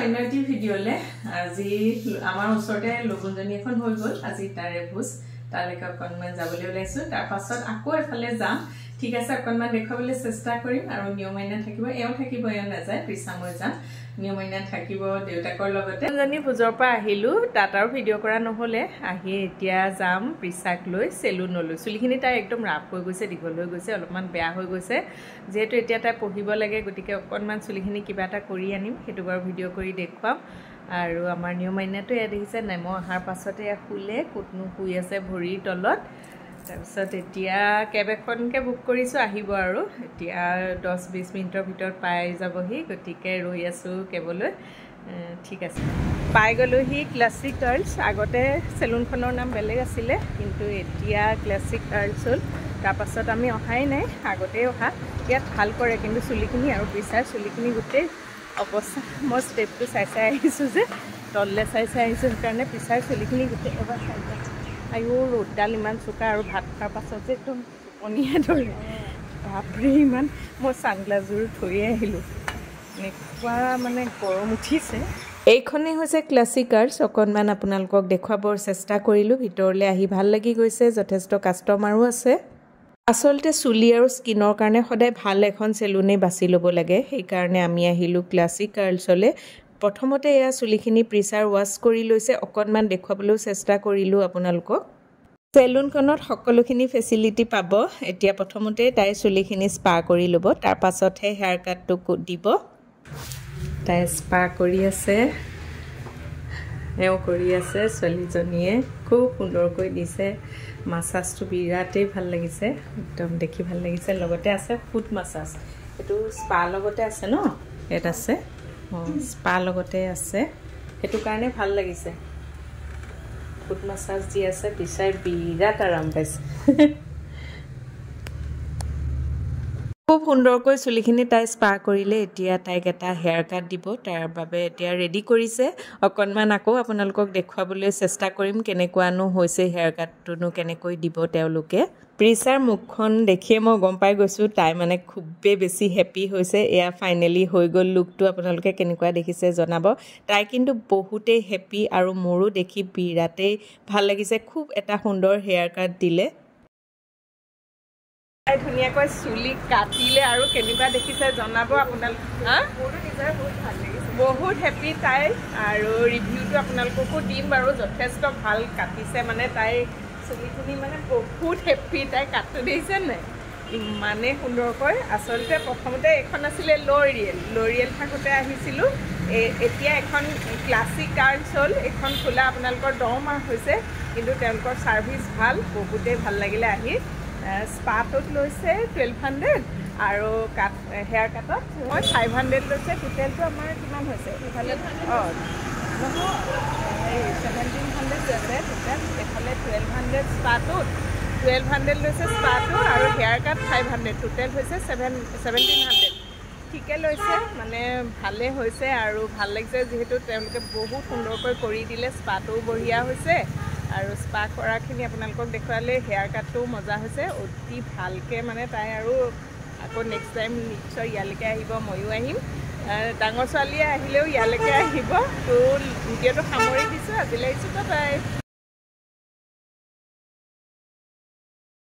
অন্যটি ভিডিঅ'লে আজি আমাৰ ওচৰতে লগুণজনী এখন হৈ গ'ল আজি তাৰে ভোজ তালৈকে অকণমান যাবলৈ ওলাইছোঁ তাৰ পাছত আকৌ এফালে যাম ঠিক আছে অকণমান দেখাবলৈ চেষ্টা কৰিম আৰু নিয়মইনা থাকিব এওঁ থাকিব এওঁ নাযায় পিছা মই যাম নিয়মইনা থাকিব দেউতাকৰ লগতে জনী ভোজৰ পৰা আহিলোঁ তাত আৰু ভিডিঅ' কৰা নহ'লে আহি এতিয়া যাম পিছাক লৈ চেলুনলৈ চুলিখিনি তাই একদম ৰাফ হৈ গৈছে দীঘল হৈ গৈছে অলপমান বেয়া হৈ গৈছে যেহেতু এতিয়া তাই পঢ়িব লাগে গতিকে অকণমান চুলিখিনি কিবা এটা কৰি আনিম সেইটো বাৰু ভিডিঅ' কৰি দেখুৱাম আৰু আমাৰ নিয়মইনাটো এয়া দেখিছে নাই মই অহাৰ পাছতে শুলে ক'তনো শুই আছে ভৰিৰ তলত তাৰপিছত এতিয়া কেব এখনকে বুক কৰিছোঁ আহিব আৰু এতিয়া 10-20 মিনিটৰ ভিতৰত পাই যাবহি গতিকে ৰৈ আছোঁ কেবলৈ ঠিক আছে পাই গ'লোহি ক্লাছিক কাৰ্লছ আগতে চেলুনখনৰ নাম বেলেগ আছিলে কিন্তু এতিয়া ক্লাছিক কাৰ্লছ হ'ল তাৰপাছত আমি অহাই নাই আগতেই অহা ইয়াত ভাল কৰে কিন্তু চুলিখিনি আৰু পিছাৰ চুলিখিনি গোটেই অৱস্থা মই ষ্টেপটো চাই আহিছোঁ যে তললৈ চাই আহিছোঁ সেইকাৰণে পিছাৰ চুলিখিনি গোটেই এবাৰ চাই আয়ো ৰ'দডাল ইমান চোকা আৰু ভাত খোৱাৰ পাছত যে একদম টোপনিয়ে ধৰে বাপৰে ইমান মই ছানগ্লাছযোৰ থৈয়ে আহিলোঁ এনেকুৱা মানে গৰম উঠিছে এইখনেই হৈছে ক্লাছিক কাৰ্লছ অকণমান আপোনালোকক দেখুৱাবৰ চেষ্টা কৰিলোঁ ভিতৰলৈ আহি ভাল লাগি গৈছে যথেষ্ট কাষ্টমাৰো আছে আচলতে চুলি আৰু স্কিনৰ কাৰণে সদায় ভাল এখন চেলুনেই বাছি ল'ব লাগে সেইকাৰণে আমি আহিলোঁ ক্লাছিক কাৰ্লছলৈ প্ৰথমতে এয়া চুলিখিনি প্ৰেছাৰ ৱাছ কৰি লৈছে অকণমান দেখুৱাবলৈও চেষ্টা কৰিলোঁ আপোনালোকক চেলুনখনত সকলোখিনি ফেচিলিটি পাব এতিয়া প্ৰথমতে তাই চুলিখিনি স্পা কৰি ল'ব তাৰ পাছতহে হেয়াৰ কাটটো দিব তাই স্পা কৰি আছে এওঁ কৰি আছে ছোৱালীজনীয়ে খুব সুন্দৰকৈ দিছে মাছাজটো বিৰাটেই ভাল লাগিছে একদম দেখি ভাল লাগিছে লগতে আছে ফুট মাছাজ এইটো স্পা লগতে আছে ন ইয়াত আছে স্পা লগতে আছে সেইটো কাৰণে ভাল লাগিছে ফুট মাছাজ দি আছে পিছাই বিৰাট আৰাম পাইছে খুব সুন্দৰকৈ চুলিখিনি তাই স্পা কৰিলে এতিয়া তাইক এটা হেয়াৰ কাট দিব তাৰ বাবে এতিয়া ৰেডি কৰিছে অকণমান আকৌ আপোনালোকক দেখুৱাবলৈ চেষ্টা কৰিম কেনেকুৱানো হৈছে হেয়াৰ কাটটোনো কেনেকৈ দিব তেওঁলোকে প্ৰিছাৰ মুখখন দেখিয়ে মই গম পাই গৈছোঁ তাই মানে খুবেই বেছি হেপী হৈছে এয়া ফাইনেলি হৈ গ'ল লুকটো আপোনালোকে কেনেকুৱা দেখিছে জনাব তাই কিন্তু বহুতেই হেপী আৰু মোৰো দেখি বিৰাটেই ভাল লাগিছে খুব এটা সুন্দৰ হেয়াৰ কাট দিলে তাই ধুনীয়াকৈ চুলি কাটিলে আৰু কেনেকুৱা দেখিছে জনাব আপোনালোক বহুত হেপী তাই আৰু ৰিভিউটো আপোনালোককো দিম বাৰু যথেষ্ট ভাল কাটিছে মানে তাইৰ চুলিখিনি মানে বহুত হেপী তাই কাটটো দেখিছে নাই ইমানেই সুন্দৰকৈ আচলতে প্ৰথমতে এখন আছিলে ল'ৰিয়েল থাকোঁতে আহিছিলোঁ এতিয়া এখন ক্লাছিক কাৰ্লছ হ'ল এইখন খোলা আপোনালোকৰ 10 মাহ হৈছে কিন্তু তেওঁলোকৰ ছাৰ্ভিচ ভাল বহুতেই ভাল লাগিলে আহি স্পাটোত লৈছে 1200 আৰু হেয়াৰ কাটত মই 500 লৈছে টোটেলটো আমাৰ কিমান হৈছে ইফালে নহয় 1700 লৈছে টোটেল এইফালে 1200 স্পাটোত 1200 লৈছে স্পাটো আৰু হেয়াৰ কাট 500 টোটেল হৈছে 1700 ঠিকে লৈছে মানে ভালে হৈছে আৰু ভাল লাগিছে যিহেতু তেওঁলোকে বহুত সুন্দৰকৈ কৰি দিলে স্পাটোও বঢ়িয়া হৈছে আৰু স্পা কৰাখিনি আপোনালোকক দেখুৱালে হেয়াৰ কাটটো মজা হৈছে অতি ভালকৈ মানে তাই আৰু আকৌ নেক্সট টাইম নিশ্চয় ইয়ালৈকে আহিব ময়ো আহিম ডাঙৰ ছোৱালীয়ে আহিলেও ইয়ালৈকে আহিব তো ভিডিঅ'টো সামৰি দিছোঁ আজিলৈ আহিছোঁ বাই